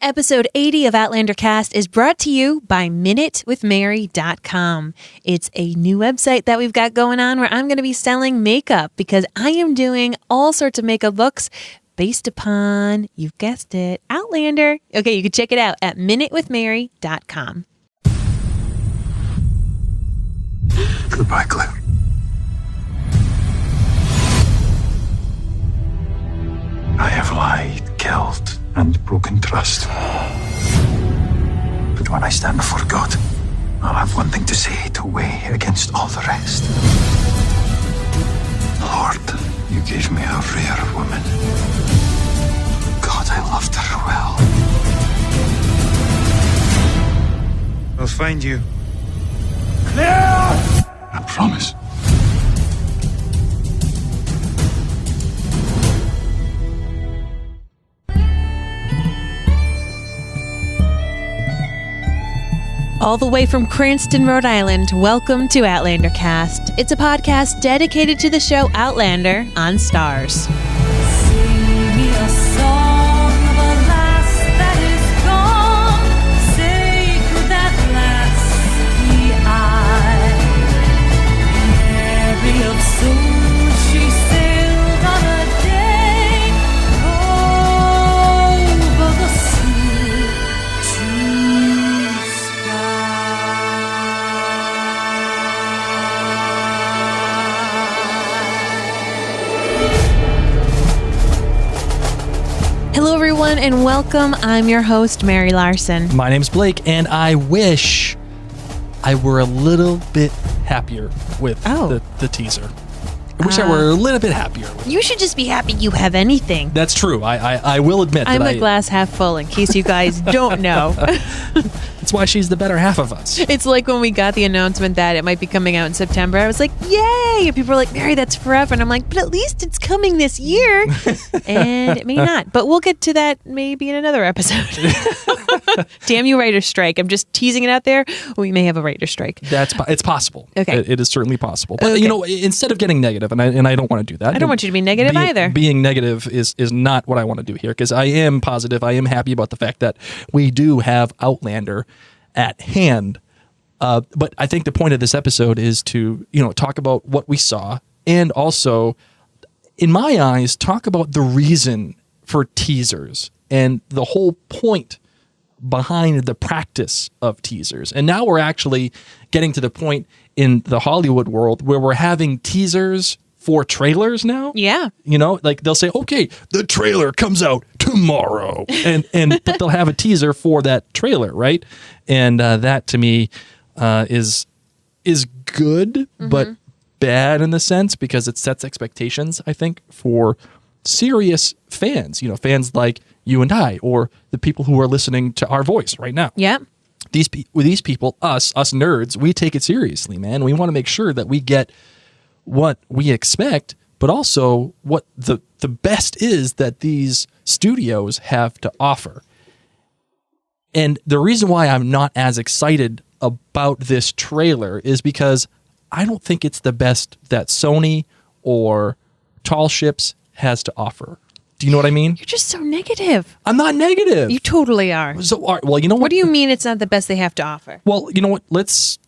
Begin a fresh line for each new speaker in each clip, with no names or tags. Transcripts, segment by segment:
Episode 80 of Outlander Cast is brought to you by MinuteWithMary.com. It's a new website that we've got going on where I'm going to be selling makeup because I am doing all sorts of makeup looks based upon, you've guessed it, Outlander. Okay, you can check it out at MinuteWithMary.com.
Goodbye, Claire. I have lied, killed, and broken trust. But when I stand before God, I'll have one thing to say to weigh against all the rest. Lord, you gave me a rare woman. God, I loved her well. I'll find you. Claire! I promise.
All the way from Cranston, Rhode Island, welcome to Outlander Cast. It's a podcast dedicated to the show Outlander on Stars.
Sing me a song of a lass that is gone. Say, could that lass be I? Mary of soul, she sailed on a day over the sea to
Hello, everyone, and welcome. I'm your host, Mary Larson.
My name's Blake, and I wish I were a little bit happier with the teaser. I wish I were a little bit happier with it.
You should just be happy you have anything.
That's true. I will admit
I'm
that
a glass half full, in case you guys don't know.
That's why she's the better half of us.
It's like when we got the announcement that it might be coming out in September. I was like, yay! And people were like, Mary, that's forever. And I'm like, but at least it's coming this year. And it may not. But we'll get to that maybe in another episode. Damn you, writer's strike. I'm just teasing it out there. We may have a writer's strike.
It's possible.
Okay.
It is certainly possible. But,
Okay.
you know, instead of getting negative, and I don't want to do that.
I don't want you to be negative either.
Being negative is not what I want to do here, because I am positive. I am happy about the fact that we do have Outlander at hand. But I think the point of this episode is to, talk about what we saw, and also, in my eyes, talk about the reason for teasers and the whole point behind the practice of teasers. And now we're actually getting to the point in the Hollywood world where we're having teasers for trailers now.
Yeah.
Like they'll say, okay, the trailer comes out tomorrow. But they'll have a teaser for that trailer, right? And that to me is good, but bad in the sense because it sets expectations, I think, for serious fans, fans like you and I, or the people who are listening to our voice right now.
Yeah.
These people, us nerds, we take it seriously, man. We want to make sure that we get what we expect, but also what the best is that these studios have to offer. And the reason why I'm not as excited about this trailer is because I don't think it's the best that Sony or Tall Ships has to offer. Do you know what I mean?
You're just so negative.
I'm not negative.
You totally are.
So, all right, well, you know what?
What do you mean it's not the best they have to offer?
Well, you know what? Let's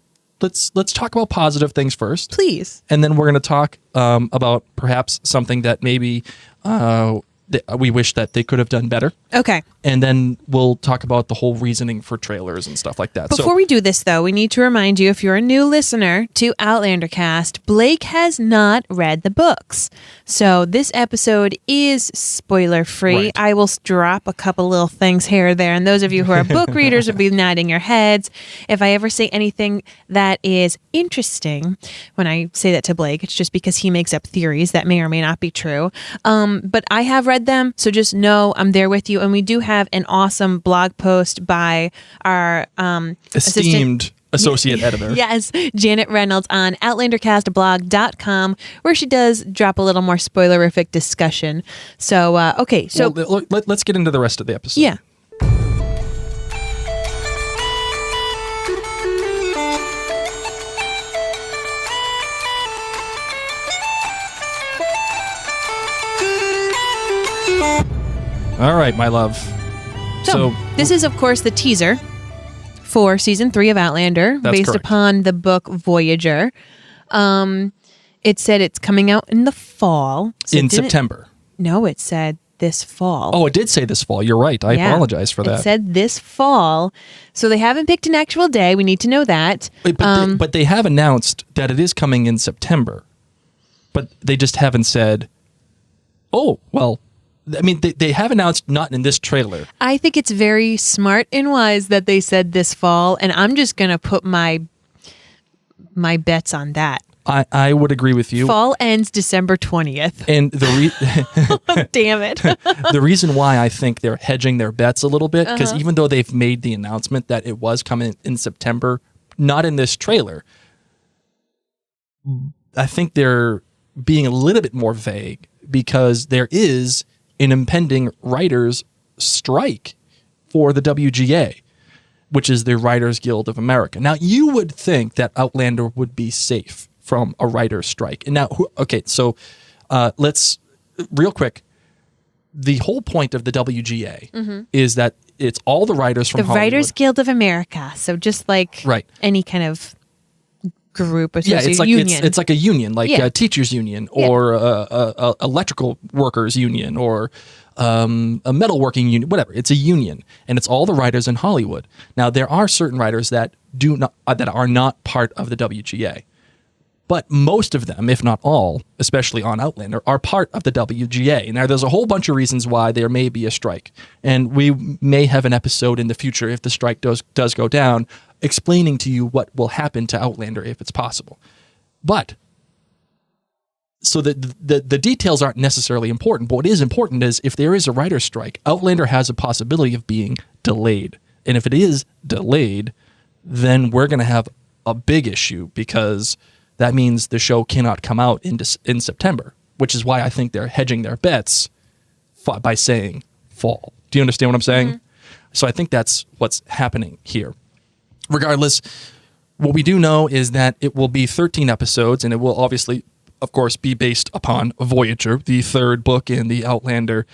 talk about positive things first.
Please.
And then we're going to talk about perhaps something that maybe we wish that they could have done better.
Okay.
And then we'll talk about the whole reasoning for trailers and stuff like that.
Before we do this, though, we need to remind you, if you're a new listener to Outlander Cast, Blake has not read the books. So this episode is spoiler-free.
Right.
I will drop a couple little things here or there, and those of you who are book readers will be nodding your heads. If I ever say anything that is interesting, when I say that to Blake, it's just because he makes up theories that may or may not be true. But I have read them, so just know I'm there with you. And we do have an awesome blog post by our
esteemed associate editor.
Yes, Janet Reynolds on outlandercastblog.com, where she does drop a little more spoilerific discussion. So, okay. So
well, let's get into the rest of the episode.
Yeah.
All right, my love.
So this is, of course, the teaser for season 3 of Outlander,
That's
based
correct.
upon the book Voyager. It said it's coming out in the fall. So
in September.
No, it said this fall.
Oh, it did say this fall. You're right. I
Yeah.
apologize for that.
It said this fall. So they haven't picked an actual day. We need to know that.
But they have announced that it is coming in September. But they just haven't said, oh, well, I mean, they have announced not in this trailer.
I think it's very smart and wise that they said this fall, and I'm just going to put my bets on that.
I would agree with you.
Fall ends December 20th.
And
Damn it.
the reason why I think they're hedging their bets a little bit, because even though they've made the announcement that it was coming in September, not in this trailer, I think they're being a little bit more vague because there is an impending writers' strike for the WGA, which is the Writers Guild of America. Now, you would think that Outlander would be safe from a writer's strike. And now, okay, so let's, real quick, the whole point of the WGA is that it's all the writers from
The
Hollywood.
Writers Guild of America. So just like
Right.
any kind of group or
Yeah, it's like
union.
it's like a union, like
Yeah.
a teachers union or a electrical workers union or a metalworking union, whatever. It's a union, and it's all the writers in Hollywood. Now, there are certain writers that that are not part of the WGA, but most of them, if not all, especially on Outlander, are part of the WGA. Now, there's a whole bunch of reasons why there may be a strike, and we may have an episode in the future if the strike does go down, explaining to you what will happen to Outlander if it's possible. But so the details aren't necessarily important, but what is important is if there is a writer's strike, Outlander has a possibility of being delayed. And if it is delayed, then we're going to have a big issue because that means the show cannot come out in September, which is why I think they're hedging their bets by saying fall. Do you understand what I'm saying? So I think that's what's happening here. Regardless, what we do know is that it will be 13 episodes, and it will obviously, of course, be based upon Voyager, the third book in the Outlander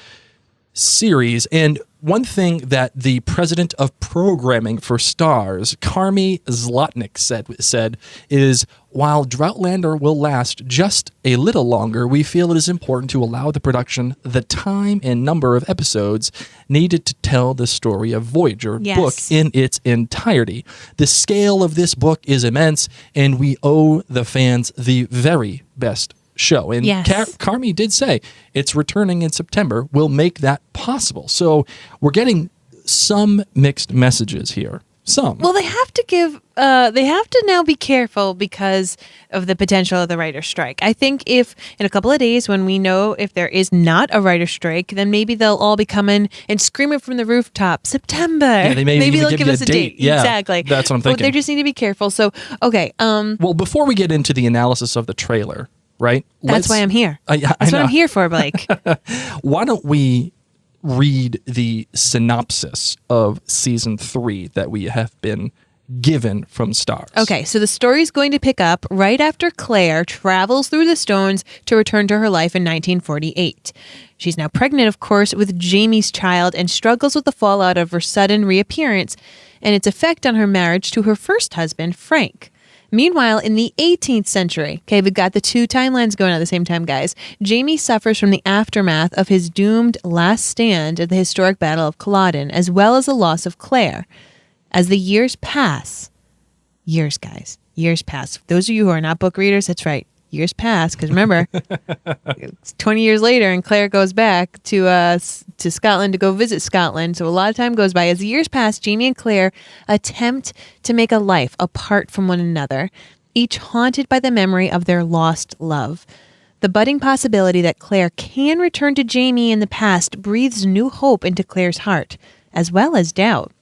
series. And one thing that the president of programming for Stars, Carmi Zlotnick, said is, while Droughtlander will last just a little longer, we feel it is important to allow the production the time and number of episodes needed to tell the story of Voyager
Yes.
book in its entirety. The scale of this book is immense, and we owe the fans the very best show. And
Yes.
Carmi did say it's returning in September. We'll make that possible. So we're getting some mixed messages here. Some.
Well, they have to now be careful because of the potential of the writer's strike. I think if in a couple of days, when we know if there is not a writer's strike, then maybe they'll all be coming and screaming from the rooftop, September.
Yeah, they may
maybe
even
they'll
give
give
you
us
a
a
date.
date.
Yeah,
Exactly.
that's what I'm
But
thinking.
they just need to be careful. So, okay.
Well, before we get into the analysis of the trailer, right?
That's why I'm here.
I
That's what
know.
I'm here for, Blake.
Why don't we read the synopsis of season 3 that we have been given from Stars?
Okay, so the story's going to pick up right after Claire travels through the stones to return to her life in 1948. She's now pregnant, of course, with Jamie's child and struggles with the fallout of her sudden reappearance and its effect on her marriage to her first husband, Frank. Meanwhile, in the 18th century, okay, we've got the two timelines going on at the same time, guys. Jamie suffers from the aftermath of his doomed last stand at the historic Battle of Culloden, as well as the loss of Claire. As the years pass, years pass. Those of you who are not book readers, that's right. Years pass, because remember, it's 20 years later, and Claire goes back to Scotland to go visit Scotland. So a lot of time goes by. As the years pass, Jamie and Claire attempt to make a life apart from one another, each haunted by the memory of their lost love. The budding possibility that Claire can return to Jamie in the past breathes new hope into Claire's heart, as well as doubt.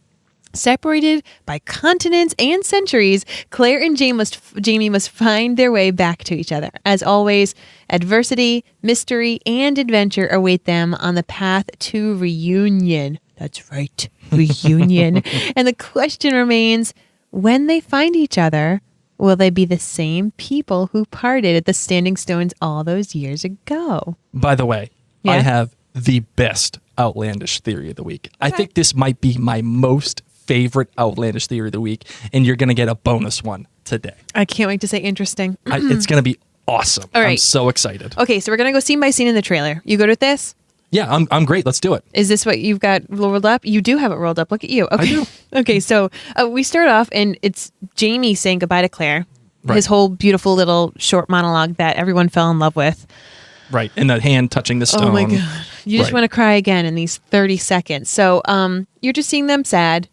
Separated by continents and centuries, Claire and Jamie must find their way back to each other. As always, adversity, mystery, and adventure await them on the path to reunion. That's right, reunion. And the question remains, when they find each other, will they be the same people who parted at the Standing Stones all those years ago?
By the way,
Yeah?
I have the best outlandish theory of the week. I think this might be my most favorite outlandish theory of the week, and you're going to get a bonus one today.
I can't wait to say interesting.
It's going to be awesome.
All right.
I'm so excited.
Okay, so we're going to go scene by scene in the trailer. You good with this?
Yeah, I'm great. Let's do it.
Is this what you've got rolled up? You do have it rolled up. Look at you. Okay.
I do.
Okay, so we start off, and it's Jamie saying goodbye to Claire.
Right.
His whole beautiful little short monologue that everyone fell in love with.
Right, and the hand touching the stone.
Oh my God. You just
Right.
want to cry again in these 30 seconds. So you're just seeing them sad,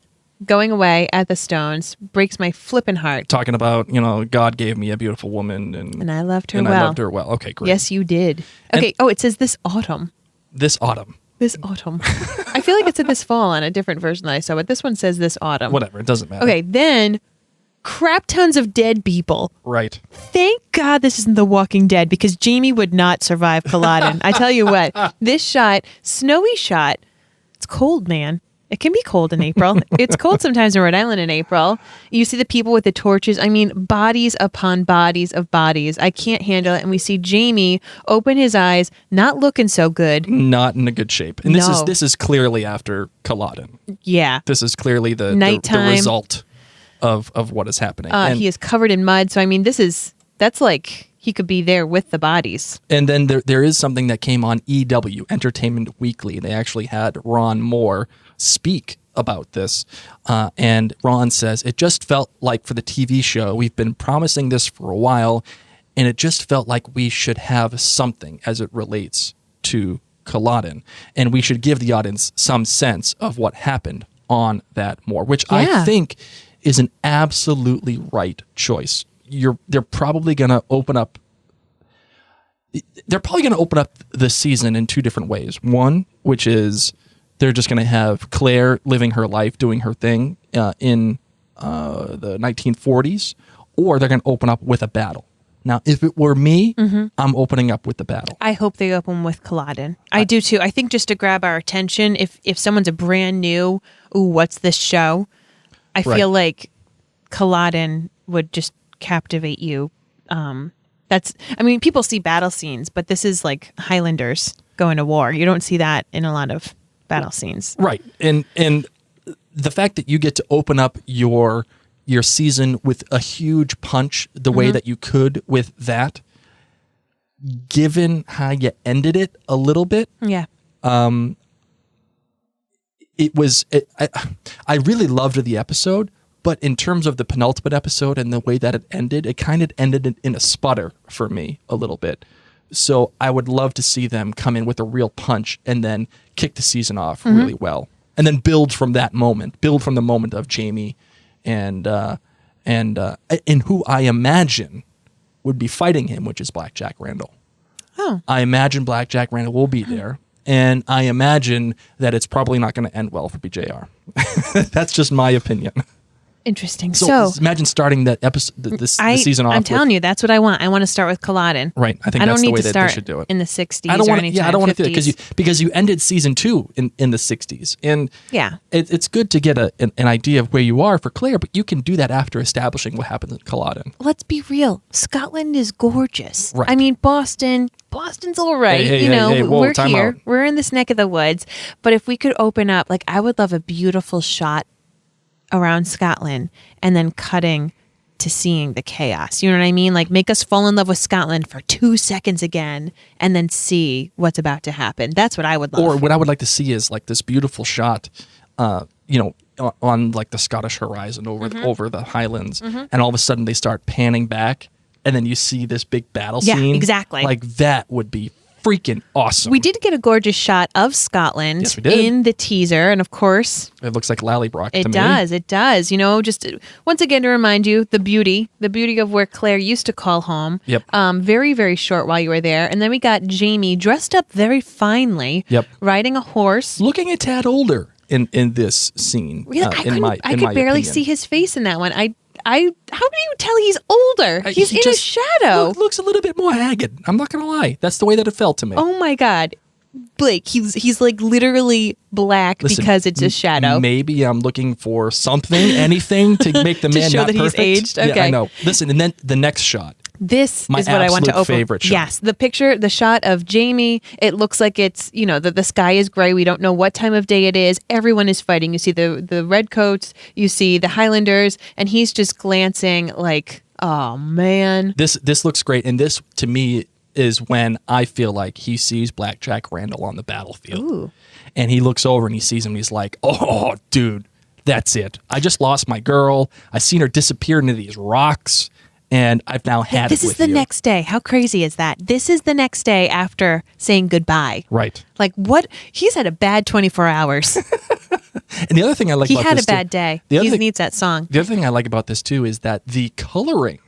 going away at the stones. Breaks my flippin' heart.
Talking about, God gave me a beautiful woman.
And I loved her
and
well.
I loved her well. Okay, great.
Yes, you did. Okay, it says this autumn.
This autumn.
This autumn. I feel like it said this fall on a different version that I saw, but this one says this autumn.
Whatever, it doesn't matter.
Okay, then crap tons of dead people.
Right.
Thank God this isn't The Walking Dead, because Jamie would not survive Culloden. I tell you what, this shot, snowy shot, it's cold, man. It can be cold in April. It's cold sometimes in Rhode Island in April. You see the people with the torches. I mean, bodies upon bodies of bodies. I can't handle it. And we see Jamie open his eyes, not looking so good.
Not in a good shape. And
No.
this is clearly after Culloden.
Yeah.
This is clearly the
Nighttime.
result of what is happening.
He is covered in mud. So, I mean, that's like he could be there with the bodies.
And then there is something that came on EW, Entertainment Weekly. They actually had Ron Moore speak about this. And Ron says, it just felt like for the TV show, we've been promising this for a while, and it just felt like we should have something as it relates to Culloden. And we should give the audience some sense of what happened on that moor, which I think is an absolutely right choice. They're probably going to open up the season in two different ways. One, which is they're just going to have Claire living her life, doing her thing in the 1940s, or they're going to open up with a battle. Now, if it were me, I'm opening up with the battle.
I hope they open with Culloden. I do too. I think just to grab our attention, if someone's a brand new, what's this show? I feel like Culloden would just captivate you. People see battle scenes, but this is like Highlanders going to war. You don't see that in a lot of battle scenes.
Right. And the fact that you get to open up your season with a huge punch the way that you could with that, given how you ended it a little bit.
Yeah.
I really loved the episode, but in terms of the penultimate episode and the way that it ended, it kind of ended in a sputter for me a little bit. So I would love to see them come in with a real punch and then kick the season off really well, and then build from that moment, build from the moment of Jamie and who I imagine would be fighting him, which is Black Jack Randall.
Oh.
I imagine Black Jack Randall will be there. And I imagine that it's probably not going to end well for BJR. That's just my opinion.
Interesting.
So imagine starting that episode, the season off.
I'm telling you, that's what I want. I want to start with Culloden.
Right. I think that's the way that they should do it.
In the 60s.
I don't want to.
Yeah,
I don't want to do it because you ended season 2 in the 60s, and it's good to get an idea of where you are for Claire, but you can do that after establishing what happens in Culloden.
Let's be real. Scotland is gorgeous.
Right.
I mean, Boston's all right.
Hey, whoa,
we're
time
here.
out.
We're in this neck of the woods. But if we could open up, like, I would love a beautiful shot around Scotland and then cutting to seeing the chaos. You know what I mean? Like, make us fall in love with Scotland for 2 seconds again and then see what's about to happen. That's what I would love.
Or what I would like to see is like this beautiful shot, on like the Scottish horizon over the Highlands, and all of a sudden they start panning back, and then you see this big battle scene.
Yeah, exactly.
Like that would be freaking awesome.
We did get a gorgeous shot of Scotland
Yes, we did.
in the teaser, and of course,
It looks like Lallybroch to me.
it does. Just once again to remind you the beauty of where Claire used to call home.
Yep.
Very, very short while you were there, and then we got Jamie dressed up very finely.
Yep.
Riding a horse.
Looking a tad older in this scene.
Really, I could barely
opinion.
see his face in that one. How do you tell he's older? He's in a shadow.
Looks a little bit more haggard. I'm not gonna lie. That's the way that it felt to me.
Oh my God. Blake, he's like literally black.
Listen,
because it's a shadow.
Maybe I'm looking for something, anything to make the
To
man
show
not
that he's
perfect.
aged?
Yeah,
Okay.
I know. Listen, and then the next shot
This
My
is what I want to
absolute
open.
favorite shot.
Yes, the shot of Jamie. It looks like it's the sky is gray. We don't know what time of day it is. Everyone is fighting. You see the redcoats. You see the Highlanders, and he's just glancing like, oh man.
This looks great, and this to me is when I feel like he sees Black Jack Randall on the battlefield.
Ooh.
And he looks over and he sees him. And he's like, "Oh, dude, that's it. I just lost my girl. I seen her disappear into these rocks." And I've now had
This
it
is
with
the
you.
next day. How crazy is that? This is the next day after saying goodbye.
Right.
Like what? He's had a bad 24 hours.
And the other thing I like
He
about
had
this
a bad
too,
day.
The other
He
thing,
needs that song.
the other thing I like about this too is that the coloring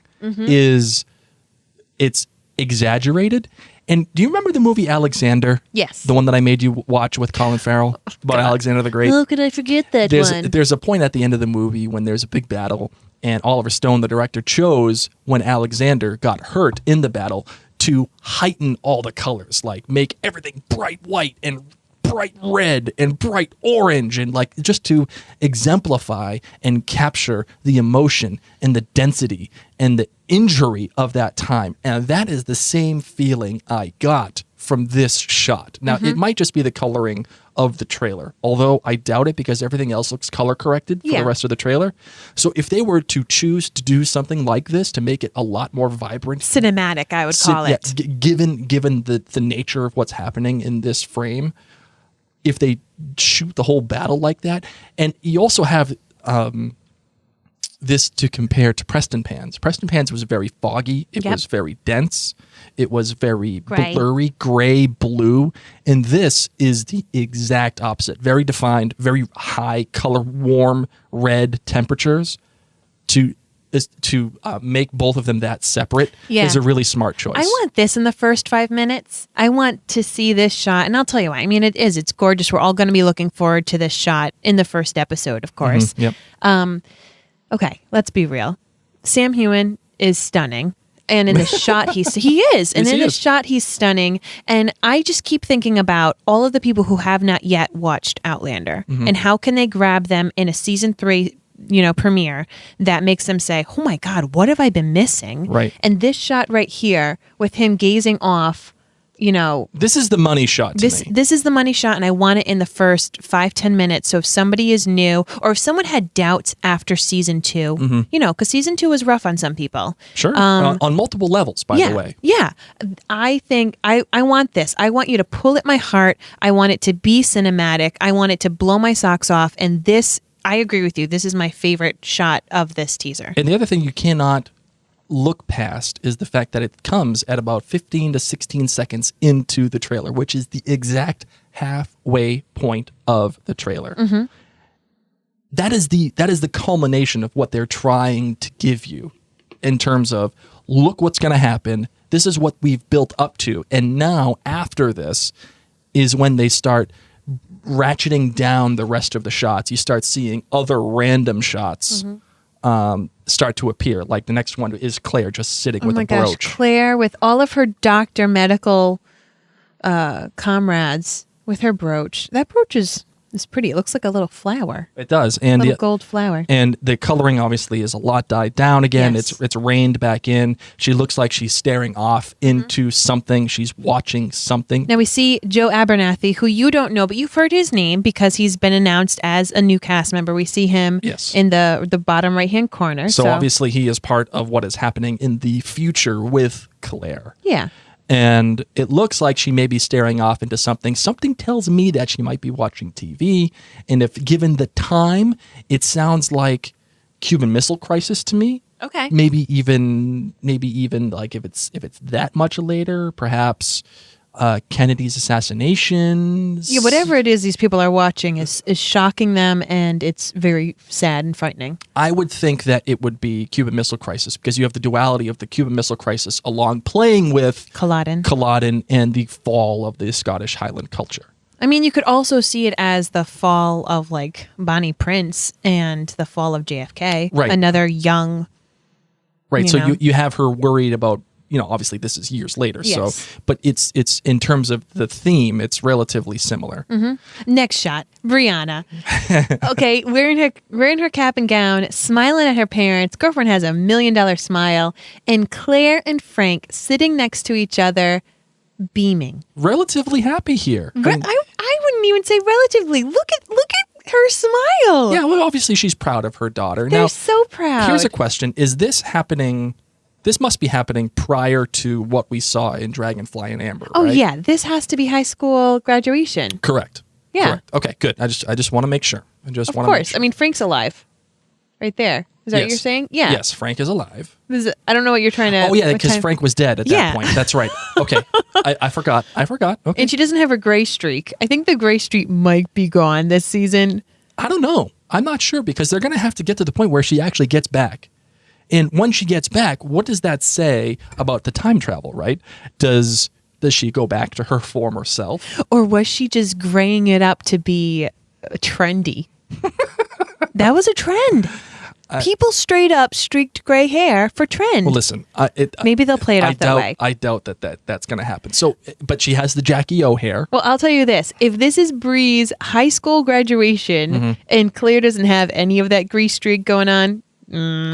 it's exaggerated. And do you remember the movie Alexander?
Yes.
The one that I made you watch with Colin Farrell about Alexander the Great.
How could I forget that one?
There's a point at the end of the movie when there's a big battle, and Oliver Stone, the director, chose when Alexander got hurt in the battle to heighten all the colors, like make everything bright white and bright red and bright orange, and like just to exemplify and capture the emotion and the density and the injury of that time. And that is the same feeling I got from this shot. Now, it might just be the coloring of the trailer, although I doubt it because everything else looks color corrected for
Yeah.
the rest of the trailer. So if they were to choose to do something like this to make it a lot more vibrant,
Cinematic, I would call
yeah,
it.
given the nature of what's happening in this frame, if they shoot the whole battle like that, and you also have this to compare to Preston Pans. Preston Pans was very foggy. It
Yep.
was very dense. It was very
Gray.
blurry, gray, blue. And this is the exact opposite. Very defined, very high color, warm, red temperatures. To make both of them that separate
Yeah.
is a really smart choice.
I want this in the first 5 minutes. I want to see this shot. And I'll tell you why. I mean, it's gorgeous. We're all going to be looking forward to this shot in the first episode, of course.
Yep.
Okay, let's be real. Sam Heughan is stunning. And in the shot, he is. And
Yes,
in
he
the
is.
shot, he's stunning. And I just keep thinking about all of the people who have not yet watched Outlander.
Mm-hmm.
And how can they grab them in a season 3 premiere that makes them say, oh my God, what have I been missing?
Right.
And this shot right here with him gazing off,
This is the money shot to me.
this is the money shot, and I want it in the first 5-10 minutes. So if somebody is new, or if someone had doubts after season 2, because season 2 was rough on some people.
Sure. On multiple levels, by the way.
Yeah. I think I want this. I want you to pull at my heart. I want it to be cinematic. I want it to blow my socks off. And this, I agree with you. This is my favorite shot of this teaser.
And the other thing you cannot look past is the fact that it comes at about 15 to 16 seconds into the trailer, which is the exact halfway point of the trailer.
Mm-hmm.
That is the culmination of what they're trying to give you in terms of, look what's going to happen. This is what we've built up to. And now after this is when they start ratcheting down the rest of the shots. You start seeing other random shots start to appear. Like the next one is Claire just sitting with a brooch.
Claire with all of her doctor medical comrades with her brooch. That brooch is pretty. It looks like a little flower.
It does. And
Little gold flower.
And the coloring obviously is a lot dyed down again.
Yes.
It's reined back in. She looks like she's staring off into something. She's watching something.
Now we see Joe Abernathy, who you don't know, but you've heard his name because he's been announced as a new cast member. We see him
Yes.
in the bottom right-hand corner.
So obviously he is part of what is happening in the future with Claire.
Yeah.
And it looks like she may be staring off into something. Something tells me that she might be watching TV. And if given the time, it sounds like Cuban Missile Crisis to me.
Okay.
Maybe even like if it's that much later, perhaps Kennedy's assassination.
Yeah, whatever it is these people are watching is shocking them, and it's very sad and frightening.
I would think that it would be Cuban Missile Crisis because you have the duality of the Cuban Missile Crisis along playing with Culloden and the fall of the Scottish Highland culture.
I mean, you could also see it as the fall of like Bonnie Prince and the fall of JFK.
Right.
Another young.
Right.
You
So
know.
you have her worried about obviously this is years later.
Yes.
So, but it's in terms of the theme, it's relatively similar.
Next shot, Brianna. Okay, wearing her cap and gown, smiling at her parents. Girlfriend has $1 million smile, and Claire and Frank sitting next to each other, beaming.
Relatively happy here.
I wouldn't even say relatively. Look at her smile.
Yeah, well, obviously she's proud of her daughter.
They're
Now,
so proud.
here's a question: is this happening? This must be happening prior to what we saw in Dragonfly and Amber.
Oh
right?
yeah, this has to be high school graduation.
Correct.
Yeah.
Correct. Okay, good. I just want to make sure.
Of course. I mean, Frank's alive, right there. Is that what you're saying? Yeah.
Yes, Frank is alive.
I don't know what you're trying to.
Oh yeah,
what
because
time-
Frank was dead at
Yeah.
that point. That's right. Okay, I forgot. Okay.
And she doesn't have her gray streak. I think the gray streak might be gone this season.
I don't know. I'm not sure because they're going to have to get to the point where she actually gets back. And when she gets back, what does that say about the time travel, right? Does she go back to her former self?
Or was she just graying it up to be trendy? That was a trend. People straight up streaked gray hair for trend.
Well, listen.
Maybe they'll play it off that way.
I doubt that's going to happen. So, but she has the Jackie O hair.
Well, I'll tell you this. If this is Bree's high school graduation and Claire doesn't have any of that grease streak going on,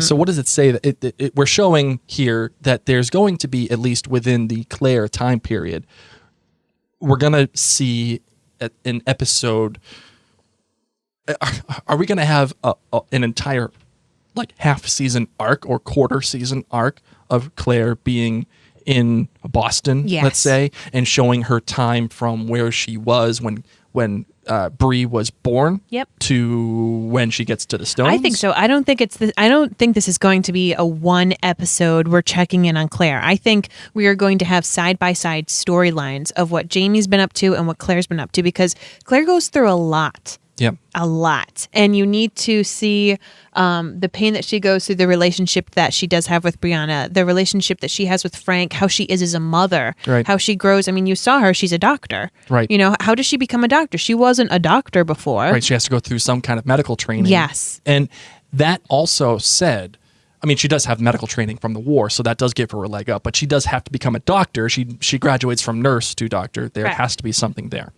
So what does it say? That we're showing here that there's going to be, at least within the Claire time period, we're going to see an episode. Are we going to have an entire half season arc or quarter season arc of Claire being in Boston,
Yes.
let's say, and showing her time from where she was when Bree was born,
Yep.
to when she gets to the stones?
I think so. I don't think this is going to be a one episode we're checking in on Claire. I think we are going to have side by side storylines of what Jamie's been up to and what Claire's been up to, because Claire goes through a lot.
Yep.
A lot. And you need to see the pain that she goes through, the relationship that she does have with Brianna, the relationship that she has with Frank, how she is as a mother,
Right.
how she grows. I mean, you saw her, she's a doctor.
Right.
You know, how does she become a doctor? She wasn't a doctor before.
Right, she has to go through some kind of medical training.
Yes.
And that also said, I mean, she does have medical training from the war, so that does give her a leg up, but she does have to become a doctor. She graduates from nurse to doctor. There
Correct.
has to be something there.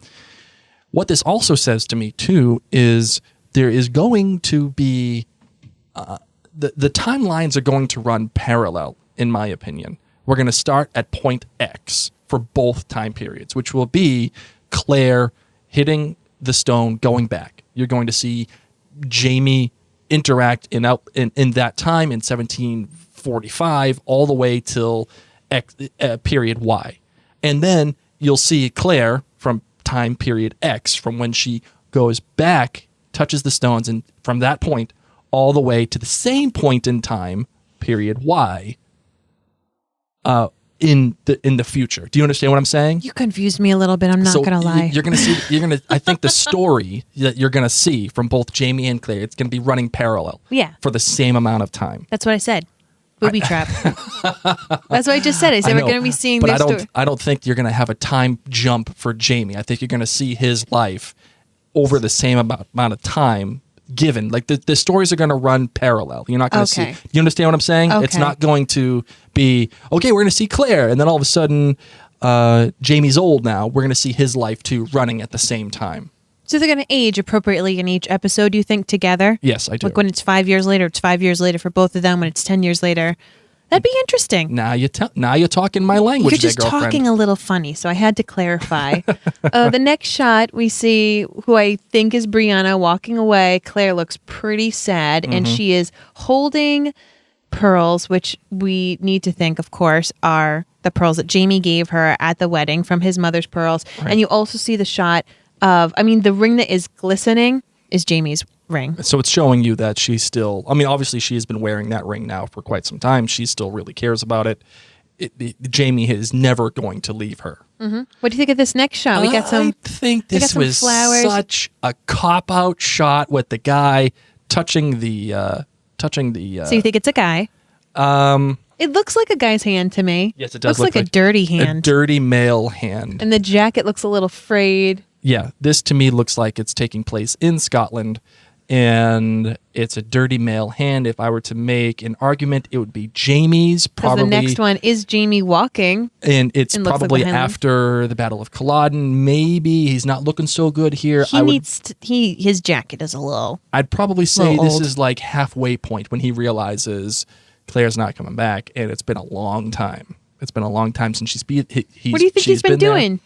What this also says to me, too, is there is going to be... the timelines are going to run parallel, in my opinion. We're going to start at point X for both time periods, which will be Claire hitting the stone, going back. You're going to see Jamie interact in that time in 1745 all the way till period Y. And then you'll see Claire from time period X, from when she goes back, touches the stones, and from that point all the way to the same point in time, period Y, in the future. Do you understand what I'm saying?
You confused me a little bit. I'm not going to lie.
You're going to see. I think the story that you're going to see from both Jamie and Claire, it's going to be running parallel.
Yeah.
For the same amount of time.
That's what I said. Booby trap. That's what I just said. I said
I
we're
know,
going to be seeing
but
their
I don't.
story.
I don't think you're going to have a time jump for Jamie. I think you're going to see his life over the same amount of time given. Like the stories are going to run parallel. You're not going to
Okay.
see. You understand what I'm saying? It's
Okay.
not going to be okay. We're going to see Claire, and then all of a sudden, Jamie's old now. We're going to see his life too running at the same time.
So they're going to age appropriately in each episode, do you think, together?
Yes, I do.
Like when it's 5 years later, it's 5 years later for both of them. When it's 10 years later, that'd be interesting.
Now you're talking my language.
You're just
there, girlfriend.
talking a little funny, so I had to clarify. The next shot, we see who I think is Brianna walking away. Claire looks pretty sad, and she is holding pearls, which we need to think, of course, are the pearls that Jamie gave her at the wedding from his mother's pearls.
Right.
And you also see the shot of, I mean, the ring that is glistening is Jamie's ring.
So it's showing you that she's still, I mean, obviously she has been wearing that ring now for quite some time. She still really cares about it. Jamie is never going to leave her.
What do you think of this next shot? We got some.
I think
we got
this
some
was
flowers.
such a cop-out shot with the guy touching the
So you think it's a guy? It looks like a guy's hand to me.
yes, it does
Looks like a dirty
a
hand.
dirty male hand.
And the jacket looks a little frayed.
Yeah, this to me looks like it's taking place in Scotland. and it's a dirty male hand. If I were to make an argument, it would be Jamie's.
Because
Probably
the next one is Jamie walking.
and it's
and looks
probably
like behind him.
after the Battle of Culloden. Maybe he's not looking so good here.
His jacket is a little.
I'd probably say
Little
this
old.
is like halfway point when he realizes Claire's not coming back, and it's been a long time. It's been a long time since
What do you think he's been doing?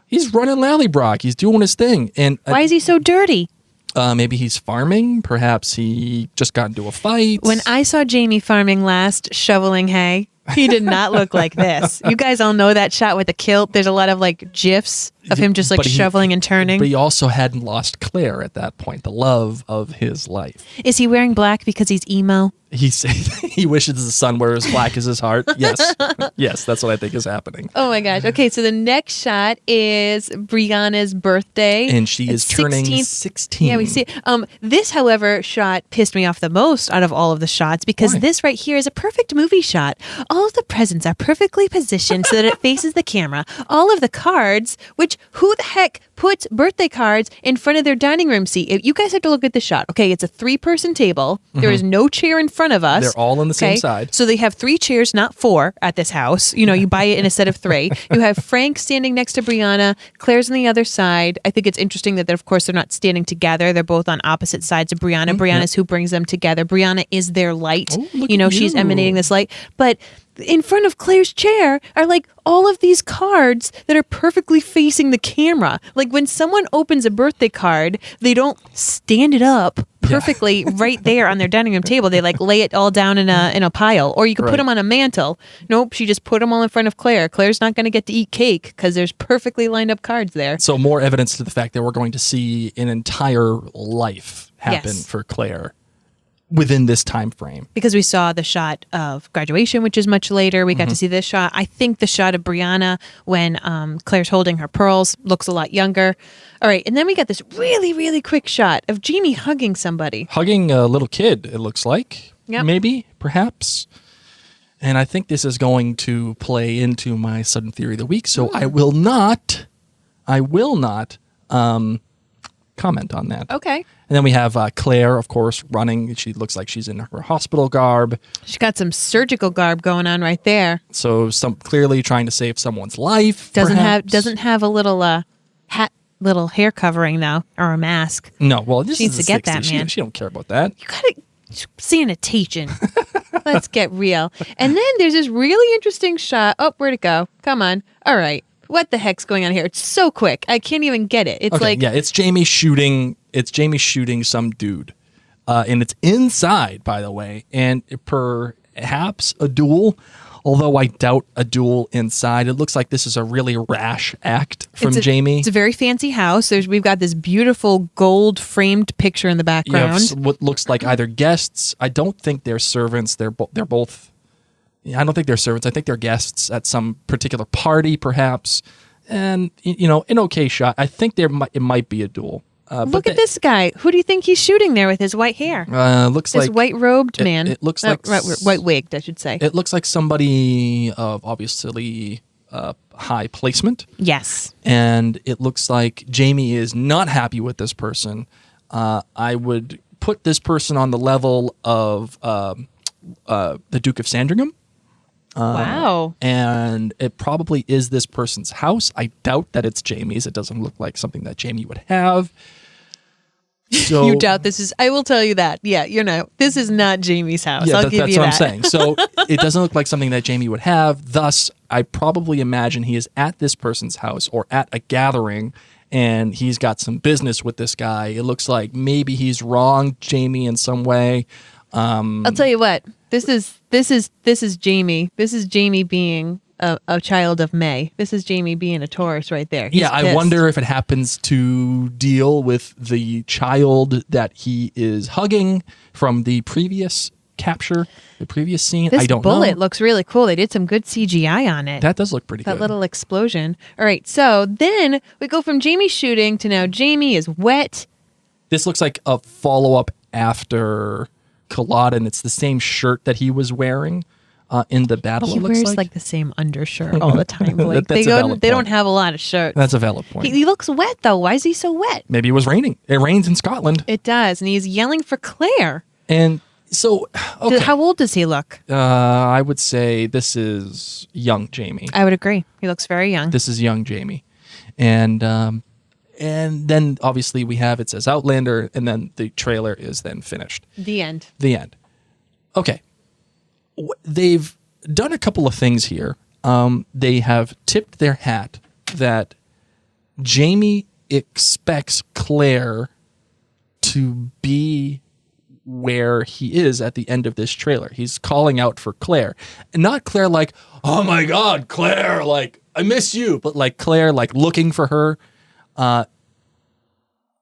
He's running Lallybrock. He's doing his thing. And
Why is he so dirty?
maybe he's farming. Perhaps he just got into a fight.
When I saw Jamie farming last, shoveling hay, he did not look like this. You guys all know that shot with the kilt. There's a lot of like gifs of him just like
But he-
shoveling and turning.
But he also hadn't lost Claire at that point, the love of his life.
Is he wearing black because he's emo?
He wishes the sun were as black as his heart. Yes. Yes, that's what I think is happening.
Oh my gosh. Okay, so the next shot is Brianna's birthday.
And she is
It's
turning
16th.
16.
Yeah, we see it. This, however, shot pissed me off the most out of all of the shots because
Why?
this right here is a perfect movie shot. All of the presents are perfectly positioned so that it faces the camera. All of the cards, which who the heck puts birthday cards in front of their dining room seat? You guys have to look at the shot. Okay, it's a 3-person table. There is no chair in front of us.
They're all on the same side.
So they have 3 chairs, not 4 at this house. You know, you buy it in a set of 3. You have Frank standing next to Brianna. Claire's on the other side. I think it's interesting that, of course, they're not standing together. They're both on opposite sides of Brianna. Brianna's who brings them together. Brianna is their light.
Oh, look
You know,
at
she's
you.
emanating this light. But in front of Claire's chair are like all of these cards that are perfectly facing the camera. Like when someone opens a birthday card, they don't stand it up perfectly right there on their dining room table. They like lay it all down in a pile, or you could put
Right.
them on a mantle. Nope, she just put them all in front of Claire. Claire's not going to get to eat cake because there's perfectly lined up cards there.
So more evidence to the fact that we're going to see an entire life happen
Yes.
for Claire within this time frame.
Because we saw the shot of graduation, which is much later. We got to see this shot. I think the shot of Brianna when Claire's holding her pearls looks a lot younger. All right, and then we got this really, really quick shot of Jamie hugging somebody.
Hugging a little kid, it looks like.
Yep.
Maybe, perhaps. And I think this is going to play into my sudden theory of the week, so I will not comment on that.
Okay.
And then we have Claire, of course, running. She looks like she's in her hospital garb.
She's got some surgical garb going on right there.
So some clearly trying to save someone's life.
Doesn't
perhaps.
have a little hat, little hair covering though, or a mask.
No, well, this
She
is
needs
the
to get that,
60s.
man.
She don't care about that.
You gotta sanitation. Let's get real. And then there's this really interesting shot. Oh, where'd it go? Come on. All right. What the heck's going on here? It's so quick. I can't even get it. It's
Okay,
like
yeah, it's Jamie shooting. It's Jamie shooting some dude, and it's inside, by the way, and perhaps a duel. Although I doubt a duel inside. It looks like this is a really rash act from Jamie.
It's a very fancy house. We've got this beautiful gold framed picture in the
You have
background.
what looks like either guests. I don't think they're servants. They're both. I don't think they're servants. I think they're guests at some particular party, perhaps. And an okay shot. I think it might be a duel.
Look at this guy. Who do you think he's shooting there with his white hair?
Looks
This
like
white robed man.
It looks like
white wigged, I should say.
It looks like somebody of obviously high placement.
Yes.
And it looks like Jamie is not happy with this person. I would put this person on the level of the Duke of Sandringham.
Wow.
And it probably is this person's house. I doubt that it's Jamie's. It doesn't look like something that Jamie would have. So
You doubt this is. I will tell you that. Yeah, this is not Jamie's house. I'll give
that's
you
what
that.
I'm saying. So it doesn't look like something that Jamie would have. Thus, I probably imagine he is at this person's house or at a gathering, and he's got some business with this guy. It looks like maybe he's wronged Jamie in some way.
I'll tell you what. This is Jamie. This is Jamie being a child of May. This is Jamie being a Taurus right there. He's
Yeah, I
pissed.
wonder if it happens to deal with the child that he is hugging from the previous capture, the previous scene.
This
I don't
bullet
know.
looks really cool. They did some good CGI on it.
That does look pretty
That
good.
little explosion. All right, so then we go from Jamie shooting to now Jamie is wet.
This looks like a follow-up after Culloden. It's the same shirt that he was wearing. in the battle.
He
it looks
wears like the same undershirt all the time. Blake.
That's
they
a
don't.
valid
They
point.
don't have a lot of shirts.
That's a valid point.
He looks wet though. Why is he so wet?
Maybe it was raining. It rains in Scotland.
It does, and he's yelling for Claire.
And so, okay.
How old does he look?
I would say this is young Jamie.
I would agree. He looks very young.
This is young Jamie. And then obviously we have, it says Outlander, and then the trailer is then finished.
The end.
The end. Okay. They've done a couple of things here. They have tipped their hat that Jamie expects Claire to be where he is at the end of this trailer. He's calling out for Claire. And not Claire like, oh my God, Claire, like, I miss you. But like Claire, like looking for her.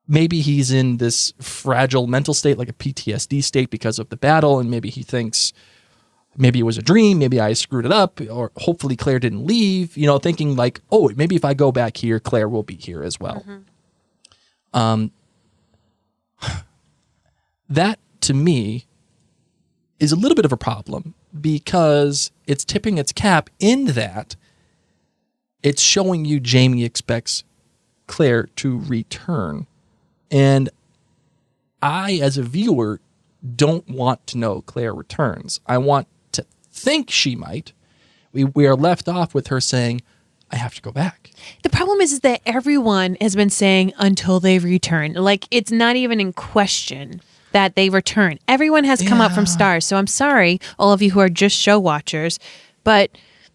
Maybe he's in this fragile mental state, like a PTSD state because of the battle. And maybe he thinks maybe it was a dream. Maybe I screwed it up. Or hopefully Claire didn't leave, thinking like, oh, maybe if I go back here, Claire will be here as well. That to me is a little bit of a problem because it's tipping its cap in that it's showing you Jamie expects Claire to return. And I, as a viewer, don't want to know Claire returns. I want to think she might. We are left off with her saying, I have to go back.
The problem is that everyone has been saying until they return. Like, it's not even in question that they return. Everyone has come up from stars. So I'm sorry, all of you who are just show watchers, but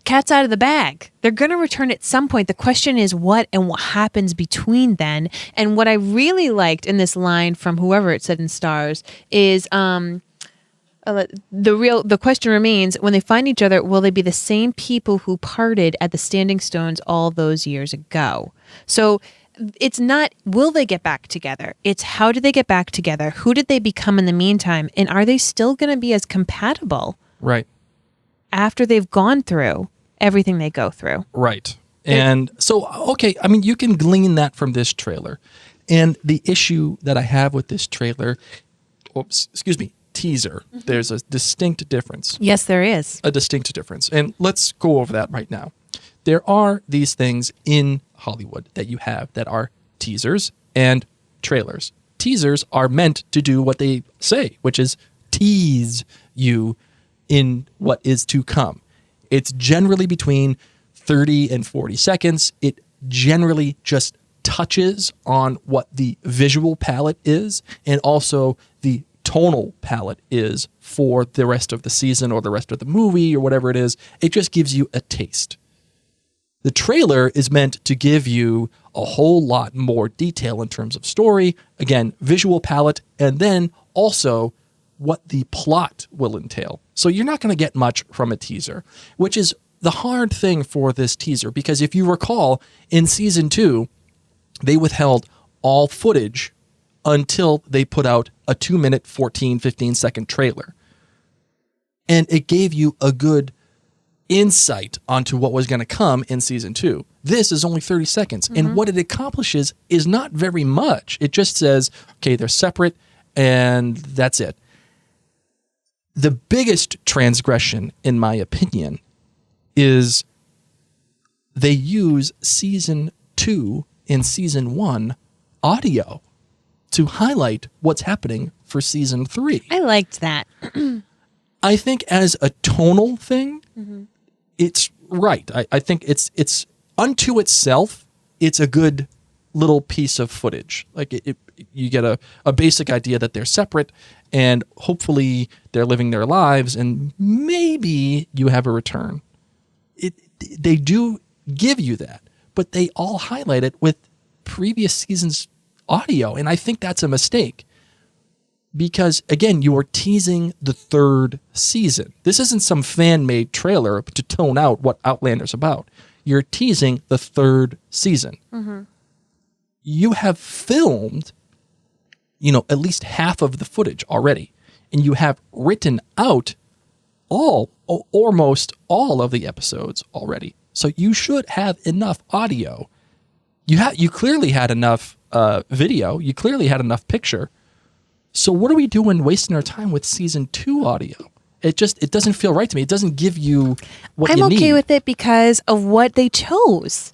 cat's out of the bag. They're going to return at some point. The question is what and what happens between then. And what I really liked in this line from whoever it said in stars is the question remains, when they find each other, will they be the same people who parted at the Standing Stones all those years ago? So it's not, will they get back together? It's how did they get back together? Who did they become in the meantime? And are they still going to be as compatible?
Right.
After they've gone through everything they go through.
Right. And so, okay, I mean, you can glean that from this trailer. And the issue that I have with this trailer, teaser, there's a distinct difference.
Yes, there is.
A distinct difference. And let's go over that right now. There are these things in Hollywood that you have that are teasers and trailers. Teasers are meant to do what they say, which is tease you in what is to come. It's generally between 30 and 40 seconds. It generally just touches on what the visual palette is and also the tonal palette is for the rest of the season or the rest of the movie or whatever it is. It just gives you a taste. The trailer is meant to give you a whole lot more detail in terms of story, again, visual palette, and then also what the plot will entail. So you're not going to get much from a teaser, which is the hard thing for this teaser, because if you recall, in season 2, they withheld all footage until they put out a 2-minute, 15-second trailer. And it gave you a good insight onto what was going to come in season 2. This is only 30 seconds. And what it accomplishes is not very much. It just says, okay, they're separate and that's it. The biggest transgression, in my opinion, is they use season 2 and season 1 audio to highlight what's happening for season 3.
I liked that.
I think as a tonal thing, it's right. I think it's unto itself, it's a good little piece of footage. Like you get a basic idea that they're separate and hopefully they're living their lives and maybe you have a return. They do give you that, but they all highlight it with previous seasons' audio. And I think that's a mistake because, again, you are teasing the 3rd season. This isn't some fan-made trailer to tone out what Outlander's about. You're teasing the 3rd season. You have filmed, at least half of the footage already, and you have written out almost all of the episodes already. So you should have enough audio. You clearly had enough video. You clearly had enough picture. So what are we doing wasting our time with season 2 audio? It doesn't feel right to me. It doesn't give you what you need.
I'm okay with it because of what they chose.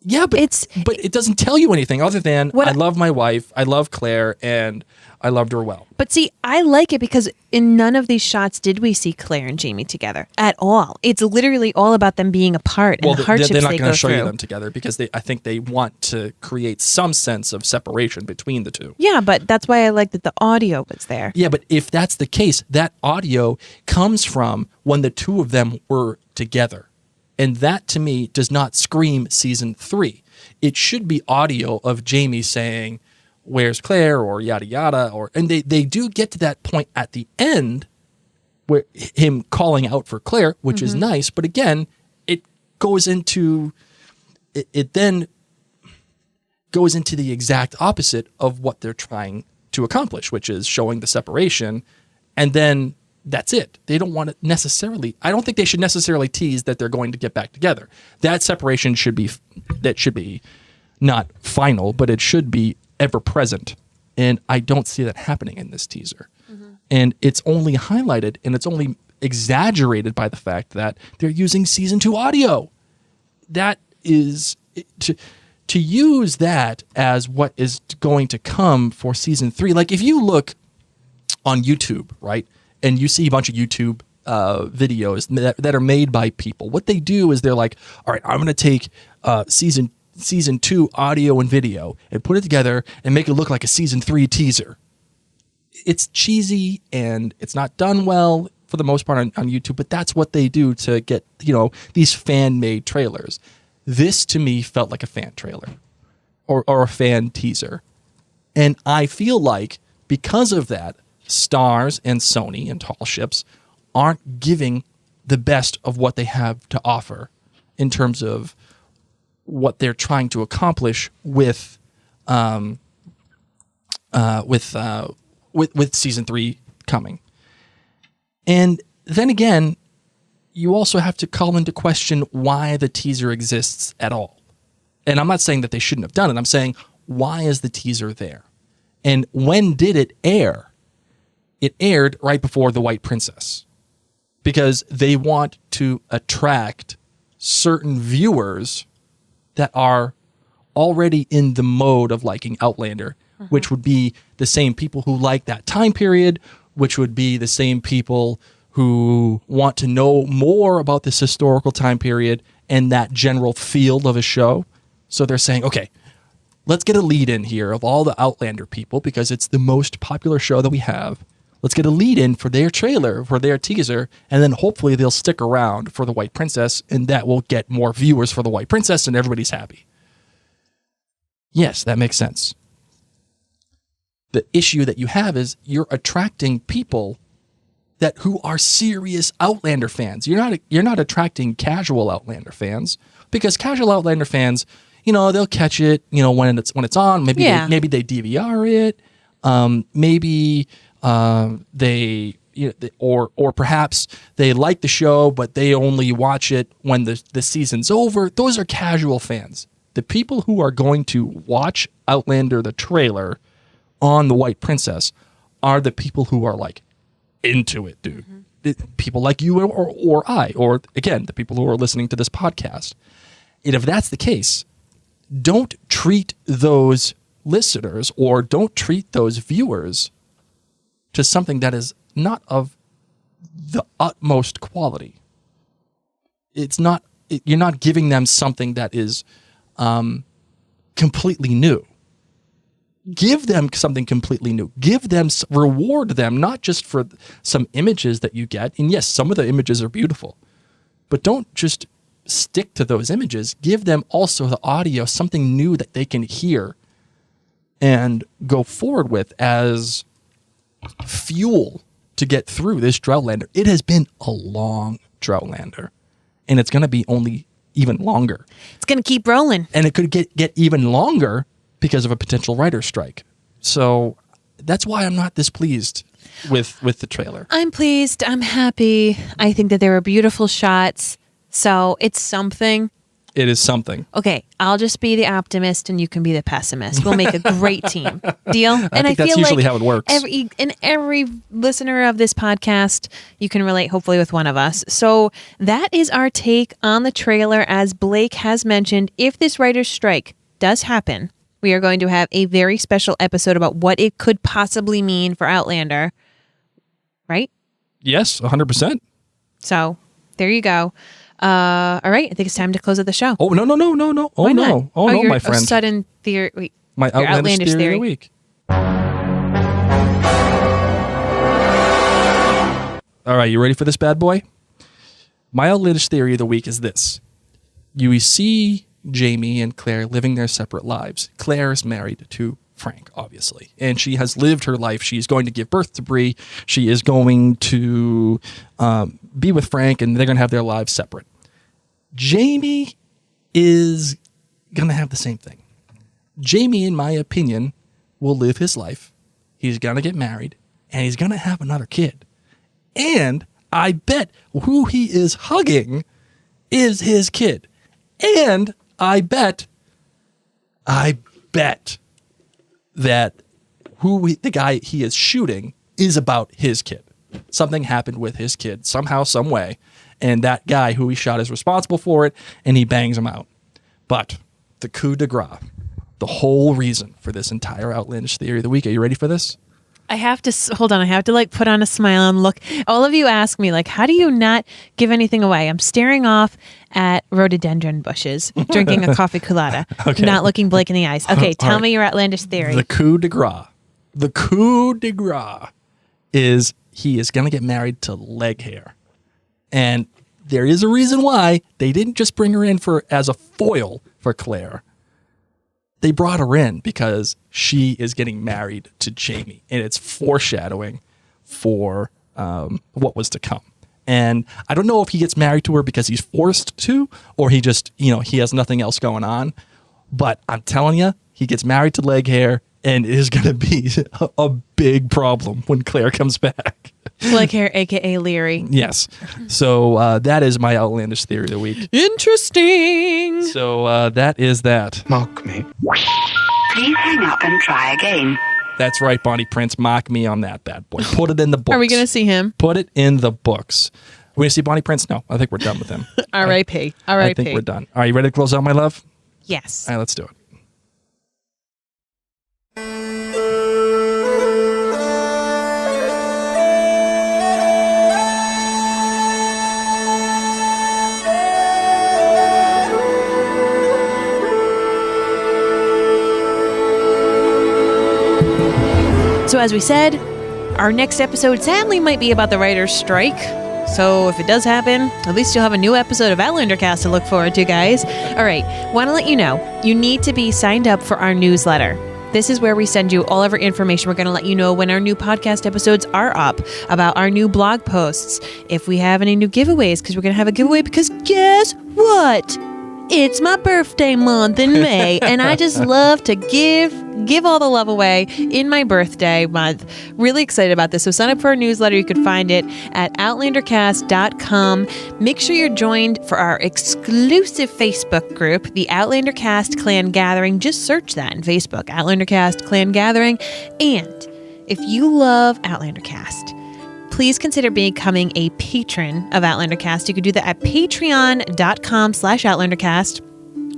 Yeah, but it doesn't tell you anything other than I love my wife, I love Claire, and I loved her well.
But see, I like it because in none of these shots did we see Claire and Jamie together at all. It's literally all about them being apart and the hardships
they're not
they
going
go
to show
through.
you them together because I think they want to create some sense of separation between the two.
Yeah, but that's why I like that the audio was there.
Yeah, but if that's the case, that audio comes from when the two of them were together. And that, to me, does not scream season 3. It should be audio of Jamie saying, "Where's Claire?" or yada yada. And they do get to that point at the end where him calling out for Claire, which is nice. But again, it then goes into the exact opposite of what they're trying to accomplish, which is showing the separation. And then that's it. They don't want to necessarily, I don't think they should necessarily tease that they're going to get back together. That separation should be not final, but it should be ever present. And I don't see that happening in this teaser. And it's only highlighted and it's only exaggerated by the fact that they're using season 2 audio. That is to use that as what is going to come for season 3. Like if you look on YouTube, right? And you see a bunch of YouTube videos that are made by people. What they do is they're like, all right, I'm going to take season 2 audio and video and put it together and make it look like a season 3 teaser. It's cheesy and it's not done well for the most part on YouTube, but that's what they do to get, these fan-made trailers. This to me felt like a fan trailer or a fan teaser. And I feel like because of that, Stars and Sony and Tall Ships aren't giving the best of what they have to offer in terms of what they're trying to accomplish with season 3 coming. And then again, you also have to call into question why the teaser exists at all. And I'm not saying that they shouldn't have done it. I'm saying, why is the teaser there? And when did it air? It aired right before The White Princess because they want to attract certain viewers that are already in the mode of liking Outlander, which would be the same people who like that time period, which would be the same people who want to know more about this historical time period and that general field of a show. So they're saying, okay, let's get a lead in here of all the Outlander people because it's the most popular show that we have. Let's get a lead in for their trailer, for their teaser, and then hopefully they'll stick around for The White Princess, and that will get more viewers for The White Princess, and everybody's happy. Yes, that makes sense. The issue that you have is you're attracting people who are serious Outlander fans. You're not attracting casual Outlander fans because casual Outlander fans, they'll catch it, when it's on. Maybe they DVR it. Maybe they or perhaps they like the show, but they only watch it when the season's over. Those are casual fans. The people who are going to watch Outlander, the trailer, on The White Princess are the people who are like into it, dude. People like you or I, or again, the people who are listening to this podcast. And if that's the case, don't treat those listeners or don't treat those viewers to something that is not of the utmost quality. You're not giving them something that is completely new. Give them something completely new. Reward them, not just for some images that you get. And yes, some of the images are beautiful, but don't just stick to those images. Give them also the audio, something new that they can hear and go forward with as fuel to get through this Droughtlander. It has been a long Droughtlander, and it's going to be only even longer.
It's going to keep rolling.
And it could get even longer because of a potential writer's strike. So that's why I'm not displeased with the trailer.
I'm pleased. I'm happy. I think that there were beautiful shots. So it's something.
It is something.
Okay, I'll just be the optimist and you can be the pessimist. We'll make a great team. Deal?
I think that's usually how it works.
Every listener of this podcast, you can relate hopefully with one of us. So that is our take on the trailer. As Blake has mentioned, if this writer's strike does happen, we are going to have a very special episode about what it could possibly mean for Outlander. Right?
Yes, 100%.
So there you go. All right, I think it's time to close out the show.
Oh, no. Oh,
Why
no.
not?
Oh, no,
your
my friend.
sudden theory. Wait,
My
your
outlandish theory of the week. All right, you ready for this bad boy? My outlandish theory of the week is this. You see Jamie and Claire living their separate lives. Claire is married to Frank, obviously, and she has lived her life. She's going to give birth to Bree. She is going to be with Frank, and they're going to have their lives separate. Jamie is going to have the same thing. Jamie, in my opinion, will live his life. He's going to get married, and he's going to have another kid. And I bet who he is hugging is his kid. And I bet that the guy he is shooting is about his kid. Something happened with his kid somehow, some way, and that guy who he shot is responsible for it, and he bangs him out. But the coup de grace, the whole reason for this entire outlandish theory of the week. Are you ready for this?
I have to hold on. I have to like put on a smile and look. All of you ask me like, how do you not give anything away? I'm staring off at rhododendron bushes, drinking a coffee colada,
Okay.
not looking Blake in the eyes. Okay, tell
right.
me your outlandish theory.
The coup de grace. The coup de grace is he is going to get married to leg hair. And there is a reason why they didn't just bring her in as a foil for Claire. They brought her in because she is getting married to Jamie, and it's foreshadowing for what was to come. And I don't know if he gets married to her because he's forced to, or he just, he has nothing else going on. But I'm telling you, he gets married to leg hair, and it is going to be a big problem when Claire comes back.
Blake hair, a.k.a. Leary.
Yes. So that is my outlandish theory of the week.
Interesting.
So that is that.
Mock me.
Please hang up and try again.
That's right, Bonnie Prince. Mock me on that bad boy. Put it in the books.
Are we going to see him?
Put it in the books. We're going to see Bonnie Prince? No, I think we're done with him.
R.I.P.
I
R.I.P.
think we're done. Are you ready to close out, my love?
Yes.
All right, let's do it.
So as we said, our next episode sadly might be about the writer's strike. So if it does happen, at least you'll have a new episode of Outlander Cast to look forward to, guys. All right, want to let you know, you need to be signed up for our newsletter. This is where we send you all of our information. We're going to let you know when our new podcast episodes are up, about our new blog posts, if we have any new giveaways, because we're going to have a giveaway because guess what? It's my birthday month in May, and I just love to give all the love away in my birthday month. Really excited about this. So sign up for our newsletter. You can find it at outlandercast.com. Make sure you're joined for our exclusive Facebook group, the Outlander Cast Clan Gathering. Just search that in Facebook, Outlander Cast Clan Gathering. And if you love Outlander Cast, please consider becoming a patron of Outlander Cast. You can do that at patreon.com/OutlanderCast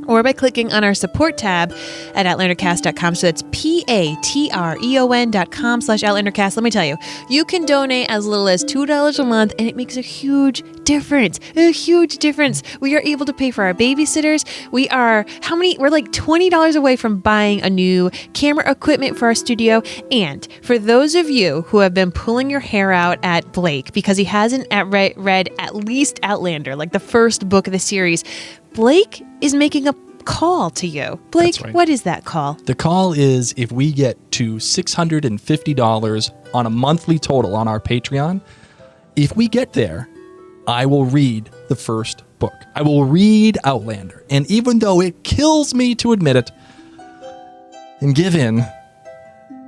or by clicking on our support tab at outlandercast.com. So that's patreon.com/OutlanderCast. Let me tell you, you can donate as little as $2 a month, and it makes a huge difference. A huge difference. We are able to pay for our babysitters. We're like $20 away from buying a new camera equipment for our studio. And for those of you who have been pulling your hair out at Blake because he hasn't read at least Outlander, like the first book of the series, Blake is making a call to you. Blake,
That's right.
What is that call?
The call is if we get to $650 on a monthly total on our Patreon, if we get there, I will read the first book. I will read Outlander. And even though it kills me to admit it and give in,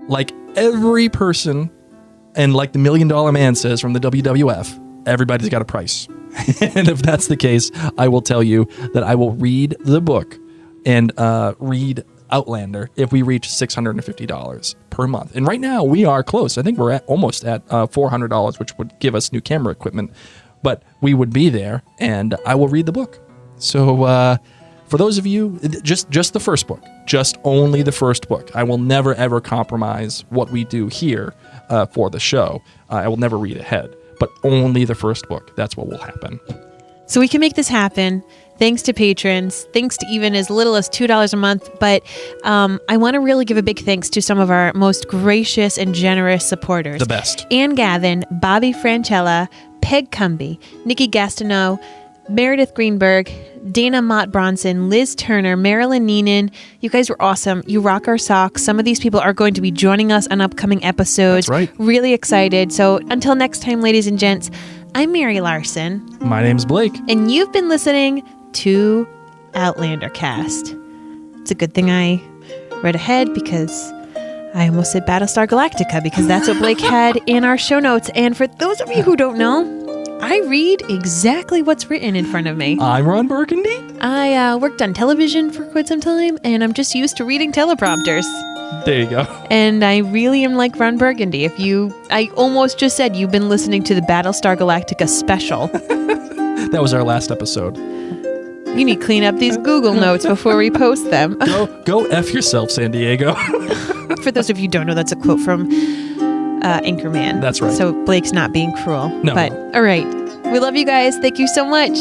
like every person and like the $1 Million Man says from the WWF, everybody's got a price. And if that's the case, I will tell you that I will read the book and read Outlander if we reach $650 per month. And right now we are close. I think we're almost at $400, which would give us new camera equipment. But we would be there, and I will read the book. So for those of you, just the first book, just only the first book. I will never, ever compromise what we do here for the show. I will never read ahead, but only the first book. That's what will happen.
So we can make this happen thanks to patrons, thanks to even as little as $2 a month. But I want to really give a big thanks to some of our most gracious and generous supporters.
The best.
Ann Gavin, Bobby Francella, Peg Cumby, Nikki Gastineau, Meredith Greenberg, Dana Mott Bronson, Liz Turner, Marilyn Neenan. You guys were awesome. You rock our socks. Some of these people are going to be joining us on upcoming episodes.
That's right.
Really excited. So until next time, ladies and gents, I'm Mary Larson.
My name's Blake.
And you've been listening to Outlander Cast. It's a good thing I read ahead because I almost said Battlestar Galactica because that's what Blake had in our show notes. And for those of you who don't know, I read exactly what's written in front of me.
I'm Ron Burgundy.
I worked on television for quite some time, and I'm just used to reading teleprompters.
There you go.
And I really am like Ron Burgundy. I almost just said you've been listening to the Battlestar Galactica special.
That was our last episode.
You need to clean up these Google Notes before we post them.
Go F yourself, San Diego.
For those of you who don't know, that's a quote from Anchorman.
That's right.
So Blake's not being cruel.
No.
But all right. We love you guys. Thank you so much.